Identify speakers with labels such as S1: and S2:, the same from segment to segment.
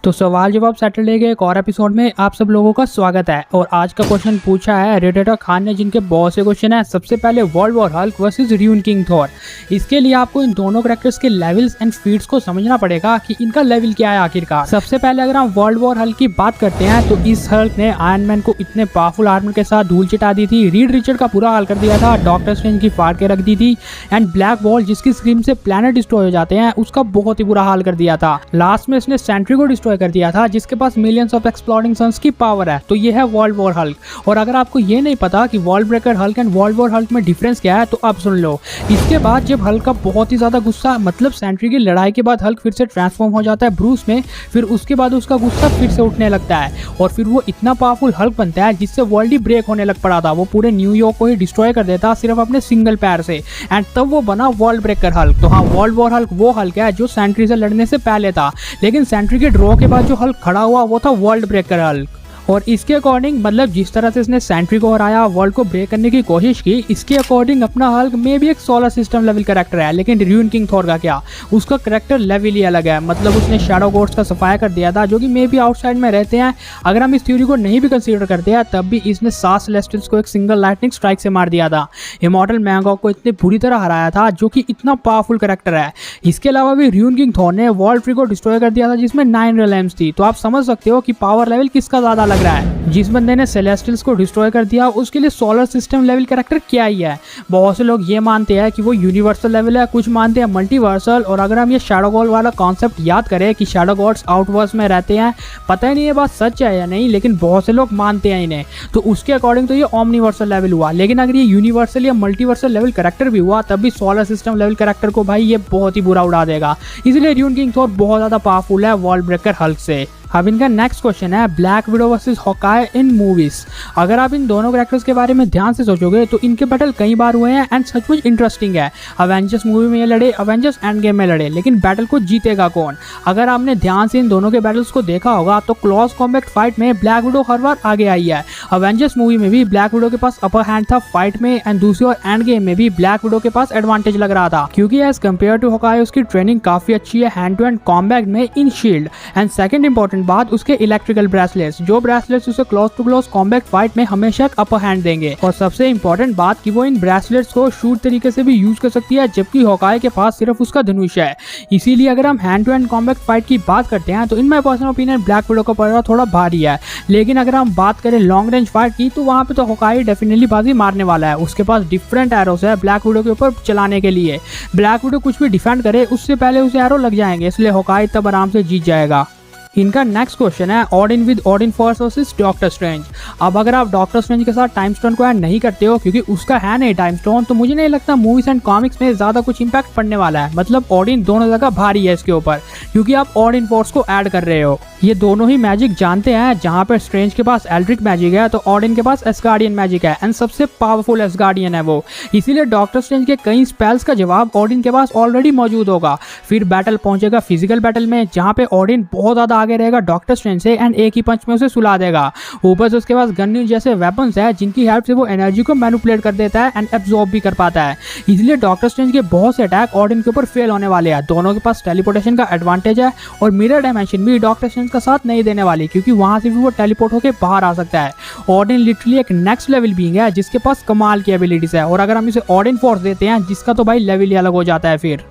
S1: तो सवाल जवाब सैटरडे के एक और एपिसोड में आप सब लोगों का स्वागत है। और आज का क्वेश्चन पूछा है रेडिएटर खान ने, जिनके बहुत से क्वेश्चन है। सबसे पहले world war Hulk versus ruin king Thor. इसके लिए आपको इन दोनों कैरेक्टर्स के लेवल्स एंड फीट्स को समझना पड़ेगा कि इनका लेवल क्या है आखिरकार। सबसे पहले अगर हम वर्ल्ड वॉर हल्क की बात करते हैं तो इस हल्क ने आयरन मैन को इतने पावरफुल आर्मर के साथ धूल चिटा दी थी, रीड रिचर्ड का पूरा हाल कर दिया था, डॉक्टर स्ट्रेंज की फाड़ के रख दी थी, एंड ब्लैक वॉल जिसकी स्क्रीम से प्लैनेट डिस्ट्रॉय हो जाते हैं उसका बहुत ही बुरा हाल कर दिया था। लास्ट में इसने सेंट्री को डिस्ट्रॉय कर दिया था जिसके पास मिलियंस ऑफ एक्सप्लोडिंग सन्स की पावर है। तो ये है वर्ल्ड वॉर हल्क। और अगर आपको ये नहीं पता कि world breaker Hulk and world war Hulk में डिफरेंस क्या है तो आप सुन लो। इसके बाद जब हल्क का बहुत ही ज्यादा गुस्सा, मतलब सेंट्री की लड़ाई के बाद हल्क फिर से ट्रांसफॉर्म हो जाता है ब्रूस में, फिर उसके बाद उसका गुस्सा फिर से उठने लगता है और फिर वो इतना पावरफुल हल्क बनता है जिससे वर्ल्ड ही ब्रेक होने लग पड़ा था। वो पूरे न्यूयॉर्क को ही डिस्ट्रॉय कर देता सिर्फ अपने सिंगल पैर से, एंड तब वो बना वर्ल्ड ब्रेकर हल्क। तो हाँ, वर्ल्ड वॉर हल्क वो हल्क है जो सेंट्री से लड़ने से पहले था, लेकिन सेंट्री के ड्रॉ के बाद जो हल्क खड़ा हुआ वो था वर्ल्ड ब्रेकर हल्क। और इसके अकॉर्डिंग, मतलब जिस तरह से इसने सेंट्री को हराया, वर्ल्ड को ब्रेक करने की कोशिश की, इसके अकॉर्डिंग अपना हल्क में भी एक सोलर सिस्टम लेवल कैरेक्टर है। लेकिन र्यून किंग थॉर का क्या, उसका कैरेक्टर लेवल ही अलग है। मतलब उसने शैडो गॉड्स का सफाया कर दिया था जो कि मे भी आउटसाइड में रहते हैं। अगर हम इस थ्योरी को नहीं भी कंसीडर करते हैं तब भी इसने 7 सेलेस्टियल्स को एक सिंगल लाइटनिंग स्ट्राइक से मार दिया था। इमॉर्टल मैंगॉक को इतनी बुरी तरह हराया था जो कि इतना पावरफुल कैरेक्टर है। इसके अलावा भी र्यून किंग थॉर ने वर्ल्ड ट्री को डिस्ट्रॉय कर दिया था जिसमें 9 रेलम्स थी। तो आप समझ सकते हो कि पावर लेवल किसका ज्यादा लग रहा है। जिस बंदे ने सेलेस्टियल्स को डिस्ट्रॉय कर दिया उसके लिए सोलर सिस्टम लेवल कैरेक्टर क्या ही है। बहुत से लोग ये मानते हैं कि वो यूनिवर्सल लेवल है, कुछ मानते हैं मल्टीवर्सल। और अगर हम ये शैडो गॉड वाला कॉन्सेप्ट याद करें कि शैडो गॉड्स आउटवर्स में रहते हैं, पता ही नहीं ये बात सच है या नहीं, लेकिन बहुत से लोग मानते हैं इन्हें, तो उसके अकॉर्डिंग तो ये ओमनीवर्सल लेवल हुआ। लेकिन अगर ये यूनिवर्सल या मल्टीवर्सल लेवल कैरेक्टर भी हुआ तब भी सोलर सिस्टम लेवल कैरेक्टर को भाई ये बहुत ही बुरा उड़ा देगा। इसलिए र्यून किंग थॉर बहुत ज्यादा पावरफुल है वर्ल्ड ब्रेकर हल्क से। अब इनका नेक्स्ट क्वेश्चन है ब्लैक विडो वर्सेस हॉकाई इन मूवीज। अगर आप इन दोनों कैरेक्टर्स के बारे में ध्यान से सोचोगे तो इनके बैटल कई बार हुए हैं एंड सचमुच इंटरेस्टिंग है। अवेंजर्स मूवी में ये लड़े, अवेंजर्स एंड गेम में लड़े, लेकिन बैटल को जीतेगा कौन? अगर आपने ध्यान से इन दोनों के बैटल्स को देखा होगा तो क्लोज कॉम्बैट फाइट में ब्लैक विडो हर बार आगे आई है। अवेंजर्स मूवी में भी ब्लैक विडो के पास अपर हैंड था फाइट में, एंड दूसरी ओर एंड गेम में भी ब्लैक विडो के पास एडवांटेज लग रहा था क्योंकि एज कम्पेयर टू हॉकाई उसकी ट्रेनिंग काफी अच्छी है हैंड टू हैंड कॉम्बैट में in shield. And second important बात, उसके इलेक्ट्रिकल ब्रेसलेट्स, जो ब्रेसलेट्स उसे close to close combat fight में हमेशा एक अपर हैंड देंगे। और सबसे इंपॉर्टेंट बात कि वो इन ब्रेसलेट्स को शूट तरीके से भी यूज कर सकती है, जबकि हॉकाई के पास सिर्फ उसका धनुष है। इसीलिए अगर हम hand to hand combat fight की बात करते हैं तो in my personal opinion Black Widow का पलड़ा थोड़ा भारी है। लेकिन अगर हम बात करें लॉन्ग रेंज फाइट की तो वहां पे तो हॉकाई डेफिनेटली बाजी मारने वाला है। उसके पास डिफरेंट एरोस है ब्लैक विडो के ऊपर चलाने के लिए। ब्लैक विडो कुछ भी डिफेंड करे उससे पहले उसे एरो लग जाएंगे, इसलिए हॉकाई तब आराम से जीत जाएगा। इनका नेक्स्ट क्वेश्चन है ऑडिन with ऑडिन force versus doctor strange. अब अगर आप डॉक्टर स्ट्रेंज के साथ टाइम स्टोन को ऐड नहीं करते हो क्योंकि उसका है नहीं टाइम स्टोन, तो मुझे नहीं लगता मूवीज एंड कॉमिक्स में ज्यादा कुछ इंपैक्ट पड़ने वाला है। मतलब ऑडिन दोनों जगह भारी है इसके ऊपर क्योंकि आप ऑडिन फोर्स को ऐड कर रहे हो। ये दोनों ही मैजिक जानते हैं, जहां पर स्ट्रेंज के पास एल्ड्रिक मैजिक है तो ऑडिन के पास एस्गार्डियन मैजिक है, एंड सबसे पावरफुल एस्गार्डियन है वो। इसीलिए डॉक्टर स्ट्रेंज के कई स्पेल्स का जवाब ऑडिन के पास ऑलरेडी मौजूद होगा। फिर बैटल पहुंचेगा फिजिकल बैटल में, जहां पे ऑडिन बहुत ज्यादा आगे रहेगा डॉक्टर स्ट्रेंज से, एंड एक ही पंच में उसे सुला देगा। ऊपर से उसके पास गन जैसे वेपन्स है जिनकी हेल्प से वो एनर्जी को मैनिपुलेट कर देता है एंड एब्जॉर्ब भी कर पाता है। इसलिए डॉक्टर स्ट्रेंज के बहुत से अटैक ऑडिन के ऊपर फेल होने वाले हैं। दोनों के पास टेलीपोर्टेशन का एडवांटेज है और मिरर डायमेंशन भी डॉक्टर स्ट्रेंज का साथ नहीं देने वाली क्योंकि वहां से भी वो टेलीपोर्ट होकर बाहर आ सकता है। ऑडिन लिटरली एक नेक्स्ट लेवल बीइंग है जिसके पास कमाल की एबिलिटीज है, और अगर हम इसे ऑडिन फोर्स देते हैं जिसका तो भाई लेवल ही अलग हो जाता है। फिर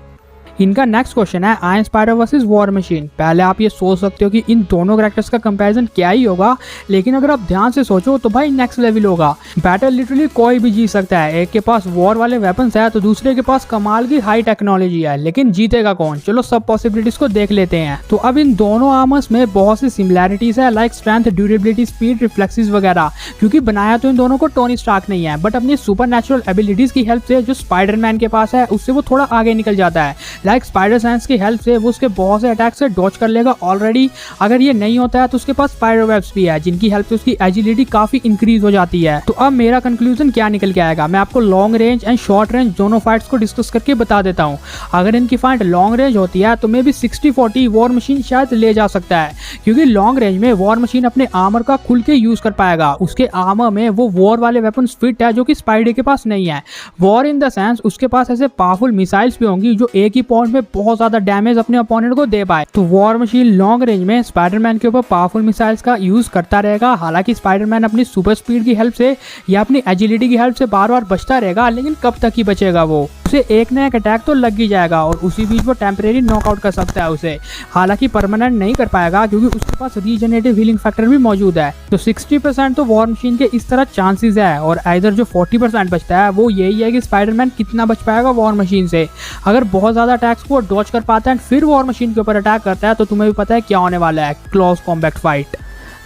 S1: इनका नेक्स्ट क्वेश्चन है iron spider versus war machine. पहले आप ये सोच सकते हो कि इन दोनों कैरेक्टर्स का कंपैरिजन क्या ही होगा, लेकिन अगर आप ध्यान से सोचो तो भाई नेक्स्ट लेवल होगा। बैटल लिटरली कोई भी जीत सकता है। एक के पास वॉर वाले वेपन्स है तो दूसरे के पास कमाल की हाई टेक्नोलॉजी है, लेकिन जीतेगा कौन? चलो सब पॉसिबिलिटीज को देख लेते हैं। तो अब इन दोनों आर्मर्स में बहुत सी सिमिलैरिटीज है, like strength, durability, speed, reflexes वगैरह, क्योंकि बनाया तो इन दोनों को टोनी स्टार्क नहीं है, बट अपनी सुपर नेचुरल एबिलिटीज की हेल्प से जो स्पाइडरमैन के पास है उससे वो थोड़ा आगे निकल जाता है। लाइक स्पाइडर सेंस की हेल्प से वो उसके बहुत से अटैक से डॉज कर लेगा ऑलरेडी। अगर ये नहीं होता है तो उसके पास स्पाइडर वेब्स भी है जिनकी हेल्प से उसकी एजिलिटी काफी इंक्रीज हो जाती है। तो अब मेरा कंक्लूजन क्या निकल के आएगा, मैं आपको long range and short range दोनों फाइट्स को डिस्कस करके बता देता हूँ। अगर इनकी फाइट लॉन्ग रेंज होती है तो मे भी 60-40 वॉर मशीन शायद ले जा सकता है, क्योंकि लॉन्ग रेंज में वॉर मशीन अपने आर्मर का खुल के यूज कर पाएगा। उसके आर्मर में वो वॉर वाले वेपन्स फिट है जो कि स्पाइडर के पास नहीं है। वॉर इन द सेंस उसके पास ऐसे पावरफुल मिसाइल्स भी होंगी जो एक ही पॉइंट में बहुत ज्यादा डैमेज अपने अपोनेंट को दे पाए। तो वॉर मशीन लॉन्ग रेंज में स्पाइडरमैन के ऊपर पावरफुल मिसाइल्स का यूज करता रहेगा। हालांकि स्पाइडरमैन अपनी सुपर स्पीड की हेल्प से या अपनी एजिलिटी की हेल्प से बार बार बचता रहेगा, लेकिन कब तक ही बचेगा वो, उसे एक न एक अटैक तो लग ही जाएगा और उसी बीच वो टेम्परेरी नॉकआउट कर सकता है उसे। हालांकि परमानेंट नहीं कर पाएगा क्योंकि उसके पास रीजनरेटिव हीलिंग फैक्टर भी मौजूद है। तो 60% तो वॉर मशीन के इस तरह चांसेस है और इधर जो 40% बचता है वो यही है कि स्पाइडरमैन कितना बच पाएगा वॉर मशीन से। अगर बहुत ज्यादा अटैक्स को डॉज कर पाता है फिर वॉर मशीन के ऊपर अटैक करता है तो तुम्हें भी पता है क्या होने वाला है, क्लोज कॉम्बैट फाइट।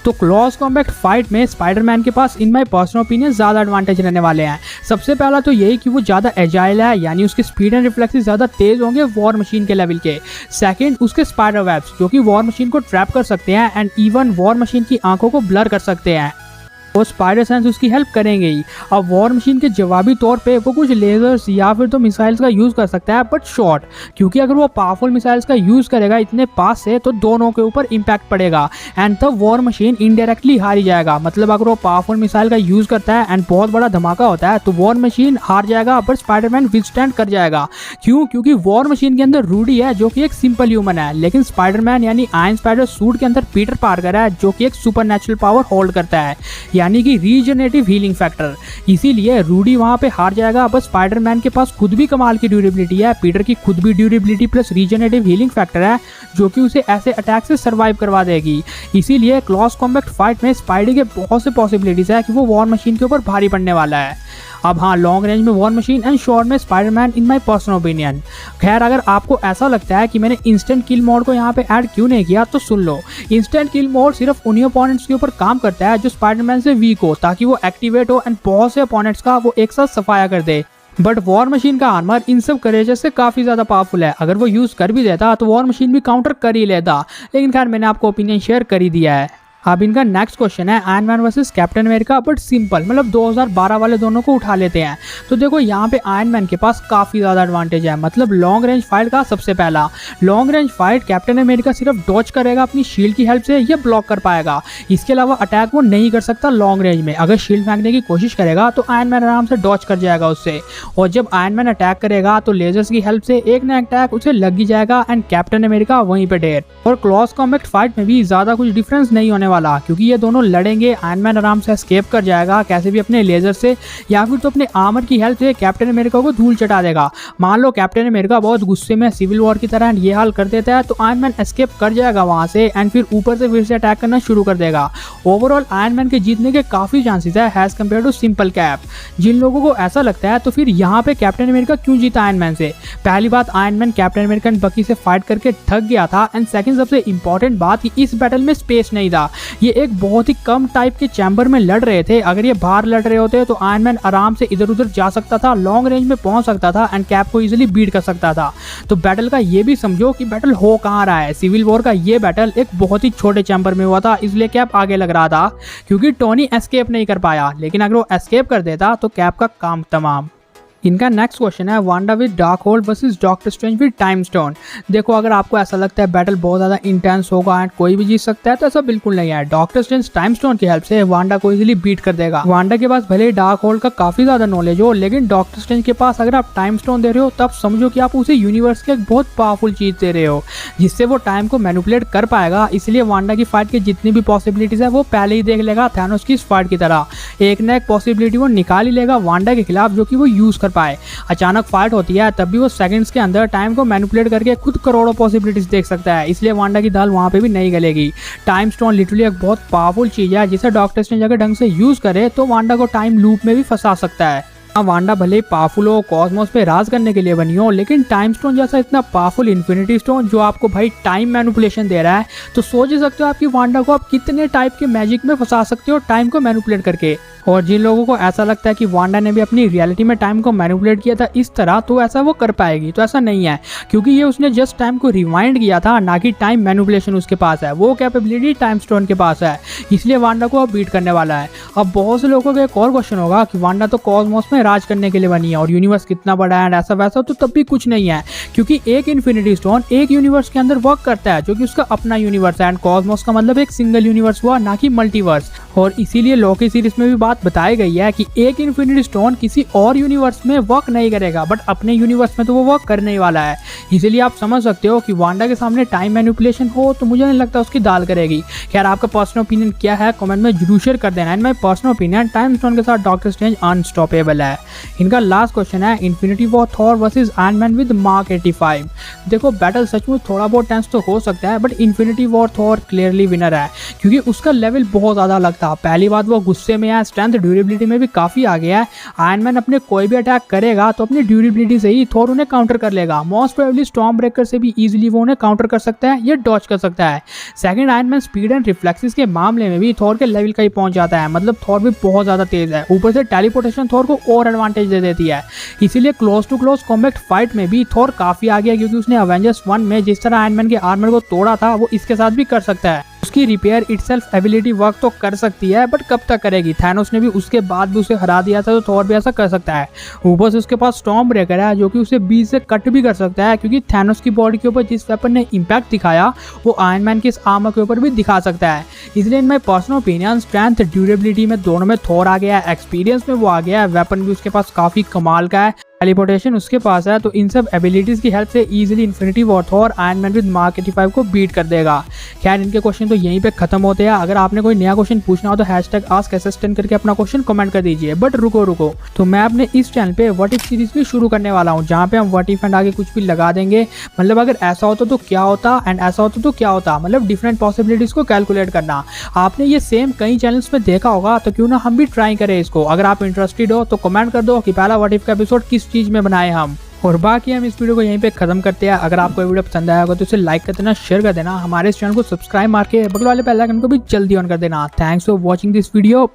S1: तो क्लोज कॉम्बैट फाइट में स्पाइडरमैन के पास इन माय पर्सनल ओपिनियन ज्यादा एडवांटेज रहने वाले हैं। सबसे पहला तो यही कि वो ज्यादा एजाइल है, यानी उसके स्पीड एंड रिफ्लेक्सेस ज्यादा तेज होंगे वॉर मशीन के लेवल के। सेकंड, उसके स्पाइडर वेब्स जो कि वॉर मशीन को ट्रैप कर सकते हैं एंड इवन वॉर मशीन की आंखों को ब्लर कर सकते हैं। वो स्पाइडर सेंस उसकी हेल्प करेंगे ही। अब वॉर मशीन के जवाबी तौर पे वो कुछ लेजर्स या फिर तो मिसाइल्स का यूज कर सकता है, बट शॉर्ट, क्योंकि अगर वो पावरफुल मिसाइल्स का यूज करेगा इतने पास से तो दोनों के ऊपर इम्पैक्ट पड़ेगा एंड तब वॉर मशीन इनडायरेक्टली हारी जाएगा। मतलब अगर वो पावरफुल मिसाइल का यूज करता है एंड बहुत बड़ा धमाका होता है तो वॉर मशीन हार जाएगा, बट स्पाइडरमैन विथस्टैंड कर जाएगा। क्यों? क्योंकि वॉर मशीन के अंदर रूडी है जो कि एक सिंपल ह्यूमन है, लेकिन स्पाइडरमैन यानी आयरन स्पाइडर सूट के अंदर पीटर पार्कर है जो कि एक सुपरनैचुरल पावर होल्ड करता है, यानी कि रीजनरेटिव हीलिंग फैक्टर। इसीलिए रूडी वहां पे हार जाएगा। बस स्पाइडरमैन के पास खुद भी कमाल की ड्यूरेबिलिटी है, पीटर की खुद भी durability plus regenerative healing factor है जो कि उसे ऐसे अटैक से सर्वाइव करवा देगी। इसीलिए क्लोज कॉम्बैट फाइट में स्पाइडी के बहुत से पॉसिबिलिटीज है कि वो वॉर मशीन के ऊपर भारी पड़ने वाला है। अब हाँ, लॉन्ग रेंज में वॉर मशीन एंड शॉर्ट में Spiderman in my personal opinion. खैर, अगर आपको ऐसा लगता है कि मैंने इंस्टेंट किल मोड को यहाँ पे ऐड क्यों नहीं किया तो सुन लो। इंस्टेंट किल मोड सिर्फ उन्हीं अपोनेंट्स के ऊपर काम करता है जो स्पाइडरमैन से वीक हो, ताकि वो एक्टिवेट हो एंड बहुत से अपोनेंट्स का वो एक साथ सफाया कर दे। बट वॉर मशीन का आर्मर इन सब करेजेस से काफी ज्यादा पावरफुल है। अगर वो यूज कर भी देता तो वॉर मशीन भी काउंटर कर ही लेता, लेकिन खैर मैंने आपको ओपिनियन शेयर कर ही दिया है। अब इनका नेक्स्ट क्वेश्चन है iron man versus captain America, but simple, मतलब 2012 वाले दोनों को उठा लेते हैं। तो देखो यहाँ पे आयरन मैन के पास काफी ज्यादा एडवांटेज है। मतलब लॉन्ग रेंज फाइट का सबसे पहला long range fight captain America सिर्फ डॉज करेगा अपनी शील्ड की हेल्प से, ये ब्लॉक कर पाएगा। इसके अलावा अटैक वो नहीं कर सकता लॉन्ग रेंज में। अगर शील्ड फेंकने की कोशिश करेगा तो आयरन मैन आराम से डॉज कर जाएगा उससे, और जब आयरन मैन अटैक करेगा तो लेजर्स की हेल्प से एक न अटैक उसे लग ही जाएगा एंड कैप्टन अमेरिका वहीं पे ढेर। और क्लोज कॉम्बैट फाइट में भी ज्यादा कुछ डिफरेंस नहीं होने वाला, क्योंकि ये दोनों लड़ेंगे। आयरन मैन आराम से एस्केप कर जाएगा कैसे भी अपने लेजर से, या फिर तो अपने आर्मर की हेल्प से कैप्टन अमेरिका को धूल चटा देगा। मान लो कैप्टन अमेरिका बहुत गुस्से में सिविल वॉर की तरह ये हाल कर देता है तो आयरन मैन एस्केप कर जाएगा वहां से एंड फिर ऊपर से फिर से अटैक करना शुरू कर देगा। ओवरऑल आयरन मैन के जीतने के काफी चांसेस है as compare to simple cap. जिन लोगों को ऐसा लगता है तो फिर यहाँ पे कैप्टन अमेरिका क्यों जीता आयरन मैन से, पहली बात iron man captain America and बकी से फाइट करके थक गया था एंड सेकंड सबसे इंपॉर्टेंट बात कि इस बैटल में स्पेस नहीं था। ये एक बहुत ही कम टाइप के चैम्बर में लड़ रहे थे। अगर ये बाहर लड़ रहे होते तो आयरन मैन आराम से इधर उधर जा सकता था, लॉन्ग रेंज में पहुंच सकता था एंड कैप को इजीली बीट कर सकता था। तो बैटल का ये भी समझो कि बैटल हो कहाँ रहा है। सिविल वॉर का ये बैटल एक बहुत ही छोटे चैम्बर में हुआ था, इसलिए कैप आगे लग रहा था क्योंकि टोनी एस्केप नहीं कर पाया। लेकिन अगर वो एस्केप कर देता तो कैप का काम तमाम। इनका नेक्स्ट क्वेश्चन है Wanda with dark hold versus doctor strange with time stone. देखो, अगर आपको ऐसा लगता है बैटल बहुत ज़्यादा इंटेंस होगा एंड कोई भी जीत सकता है तो ऐसा बिल्कुल नहीं है। डॉक्टर स्ट्रेंज टाइम स्टोन की हेल्प से वांडा को इजीली बीट कर देगा। वांडा के पास भले डार्क होल्ड का काफी ज्यादा नॉलेज हो, लेकिन डॉक्टर स्ट्रेंज के पास अगर आप टाइम स्टोन दे रहे हो तब समझो कि आप उसे यूनिवर्स की एक बहुत पावरफुल चीज दे रहे हो जिससे वो टाइम को मैनिपुलेट कर पाएगा। इसलिए वांडा की फाइट की जितनी भी पॉसिबिलिटीज है वो पहले ही देख लेगा थैनोस की इस फाइट की तरह। एक न एक पॉसिबिलिटी वो निकाल ही लेगा वांडा के खिलाफ जो कि वो यूज कर पाए। अचानक फाइट होती है तब भी वो सेकंड्स के अंदर टाइम को मैनिपुलेट करके खुद करोड़ों पॉसिबिलिटीज देख सकता है। इसलिए वांडा की दाल वहां पे भी नहीं गलेगी। टाइम स्टोन लिटरली एक बहुत पावरफुल चीज है जिसे डॉक्टर स्ट्रेंज अगर ढंग से यूज करे तो वांडा को टाइम लूप में भी फंसा सकता है। वांडा भले ही पावरफुल हो, कॉस्मोस पे राज करने के लिए बनी हो, लेकिन टाइम स्टोन जैसा इतना पावरफुल इन्फिनिटी स्टोन जो आपको भाई टाइम मैनिपुलेशन दे रहा है, तो सोच ही सकते हो आपकी वांडा को आप कितने टाइप के मैजिक में फंसा सकते हो टाइम को मैनिपुलेट करके। और जिन लोगों को ऐसा लगता है कि वांडा ने भी अपनी रियलिटी में टाइम को मैनिपुलेट किया था इस तरह, तो ऐसा वो कर पाएगी, तो ऐसा नहीं है, क्योंकि ये उसने जस्ट टाइम को रिवाइंड किया था, ना कि टाइम मैनिपुलेशन उसके पास है। वो कैपेबिलिटी टाइम स्टोन के पास है, इसलिए वांडा को अब बीट करने वाला है। अब बहुत से लोगों का एक और क्वेश्चन होगा कि वांडा तो कॉस्मोस में में राज करने के लिए बनी है और यूनिवर्स कितना बड़ा है एंड ऐसा वैसा तो तब भी कुछ नहीं है, क्योंकि एक इन्फिनिटी स्टोन एक यूनिवर्स के अंदर वर्क करता है जो कि उसका अपना यूनिवर्स है एंड कॉस्मोस का मतलब एक सिंगल यूनिवर्स हुआ, ना कि मल्टीवर्स। और इसीलिए लॉकी सीरीज में भी बात बताई गई है कि एक इन्फिनिटी स्टोन किसी और यूनिवर्स में वर्क नहीं करेगा, बट अपने यूनिवर्स में तो वो वर्क करने वाला है। इसीलिए आप समझ सकते हो कि वांडा के सामने टाइम मैनिपुलेशन हो तो मुझे नहीं लगता उसकी दाल करेगी। खैर, आपका पर्सनल ओपिनियन क्या है कमेंट में जरूर शेयर कर देना। And my personal opinion time stone के साथ डॉक्टर स्ट्रेंज अनस्टॉपेबल है। इनका लास्ट क्वेश्चन है infinity war Thor versus iron with mark 85। देखो, बैटल सचमुच थोड़ा बहुत टेंस तो हो सकता है, but infinity war Thor clearly winner है, क्योंकि उसका लेवल बहुत ज़्यादा अलग था। पहली बात, वो गुस्से में है, स्ट्रेंथ ड्यूरेबिलिटी में भी काफ़ी आगे है। आयरन मैन अपने कोई भी अटैक करेगा तो अपनी ड्यूरेबिलिटी से ही थॉर उन्हें काउंटर कर लेगा। मोस्ट प्रोबेबली स्टॉर्म ब्रेकर से भी इजीली वो उन्हें काउंटर कर सकता है या डॉज कर सकता है। Second, iron man speed and reflexes के मामले में भी थॉर के लेवल का ही पहुंच जाता है, मतलब थॉर भी बहुत ज़्यादा तेज है। ऊपर से टेलीपोर्टेशन थॉर को और एडवांटेज दे देती है। इसीलिए close to close combat fight में भी थॉर काफ़ी आगे है, क्योंकि उसने अवेंजर्स 1 में जिस तरह आयरन मैन के आर्मर को तोड़ा था वो इसके साथ भी कर सकता है। उसकी रिपेयर इटसेल्फ एबिलिटी वर्क तो कर सकती है, बट कब तक करेगी? थैनोस ने भी उसके बाद भी उसे हरा दिया था, तो थॉर भी ऐसा कर सकता है। ऊपर से उसके पास स्टॉर्म ब्रेकर है जो कि उसे बीच से कट भी कर सकता है, क्योंकि थैनोस की बॉडी के ऊपर जिस वेपन ने इंपैक्ट दिखाया वो आयरन मैन के इस आर्मर के ऊपर भी दिखा सकता है। इसलिए इन my personal opinion strength durability में दोनों में थॉर आ गया है, एक्सपीरियंस में वो आ गया है, वेपन भी उसके पास काफ़ी कमाल का है, टेलीपोर्टेशन उसके पास है, तो इन सब एबिलिटीज की हेल्प से easily infinity war Thor iron man with mark 85 को बीट कर देगा। खैर, इनके क्वेश्चन तो यहीं पे खत्म होते हैं। अगर आपने कोई नया क्वेश्चन पूछना हो तो #AskAssistant करके अपना क्वेश्चन कमेंट कर दीजिए। बट रुको, तो मैं अपने इस चैनल पे व्हाट इफ सीरीज भी शुरू करने वाला हूँ, जहाँ पे हम व्हाट इफ एंड आगे कुछ भी लगा देंगे। मतलब अगर ऐसा होता तो क्या होता एंड ऐसा होता तो क्या होता, मतलब डिफरेंट पॉसिबिलिटीज को कैलकुलेट करना। आपने ये सेम कई चैनल्स में देखा होगा, तो क्यों ना हम भी ट्राई करें इसको। अगर आप इंटरेस्टेड हो तो कमेंट कर दो कि पहला व्हाट इफ का एपिसोड किस चीज में बनाए हम। और बाकी हम इस वीडियो को यहीं पे खत्म करते हैं। अगर आपको वीडियो पसंद आया होगा तो इसे लाइक कर देना, शेयर कर देना, हमारे इस चैनल को सब्सक्राइब मार के बगल वाले बेल आइकन को भी जल्दी ऑन कर देना। Thanks for watching this video.